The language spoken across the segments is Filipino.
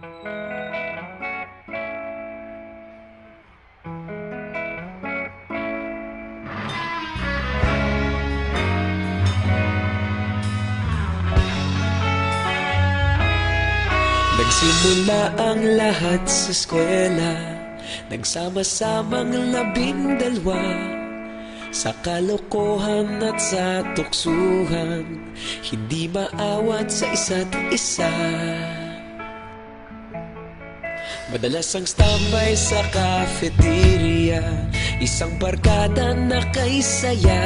Nagsimula ang lahat sa eskwela, nagsama-samang 12 sa kalokohan at sa tuksuhan, hindi maawat sa isa't isa. Madalas ang standby sa cafeteria, isang barkada na kay saya.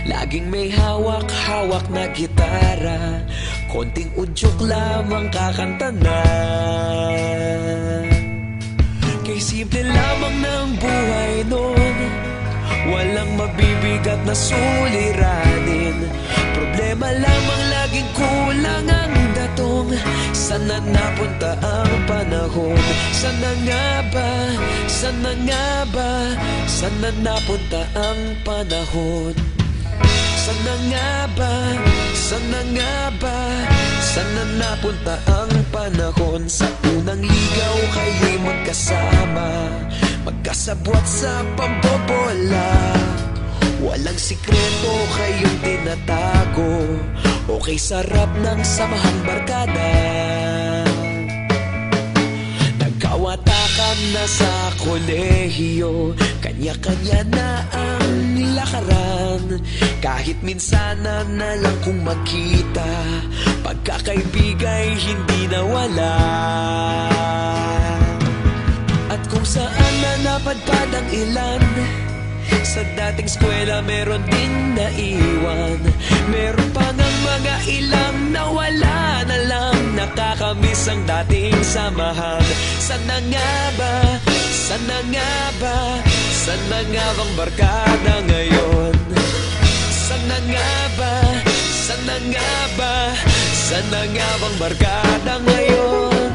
Laging may hawak-hawak na gitara, konting udyok lamang kakanta na. Kay simple lamang ng buhay nun, walang mabibigat na suliranin. Problema lamang laging kulang ang datong. Sana napunta ang panahon? Sana nga ba? Sana nga ba? Sana napunta ang panahon? Sana nga ba? Sana nga ba? Sana napunta ang panahon? Sa unang ligaw kayo'y magkasama, magkasabwat sa pambobola. Walang sikreto kayong tinatago, okay sarap ng samahang barkada. Nagkawatakan na sa kolehiyo, kanya-kanya na ang lakaran. Kahit minsanan na lang kung magkita, pagkakaibigay hindi nawala. At kung saan na napadpad ang ilan, sa dating eskwela meron din naiwan. Meron pa ngang mga ilang nawala na lang, nakakamiss ang dating samahan. Sana nga ba? Sana nga ba? Sana nga bang barkada ngayon? Sana nga ba? Sana nga ba? Sana nga bang barkada ngayon?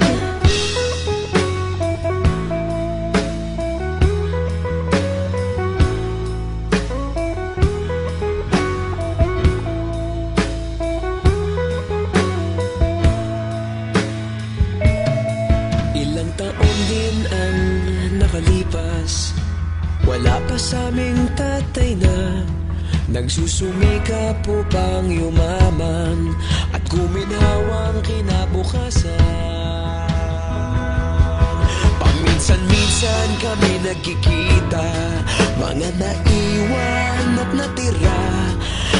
Ilang taon din ang nakalipas, wala pa sa aming tatay na nagsusumikap upang yumaman at guminhawang kinabukasan. Paminsan-minsan kami nagkikita, mga naiwan at natira.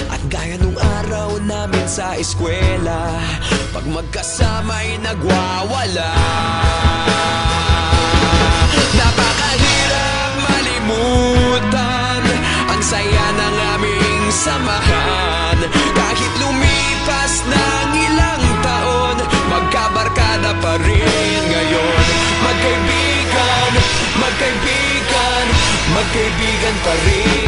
At gaya nung araw namin sa eskwela, pag magkasama'y nagwawala. Napakahirap malimutan ang saya ng aming samahan. Kahit lumipas ng ilang taon, magkabarkada pa rin ngayon. Magkaibigan, magkaibigan, magkaibigan pa rin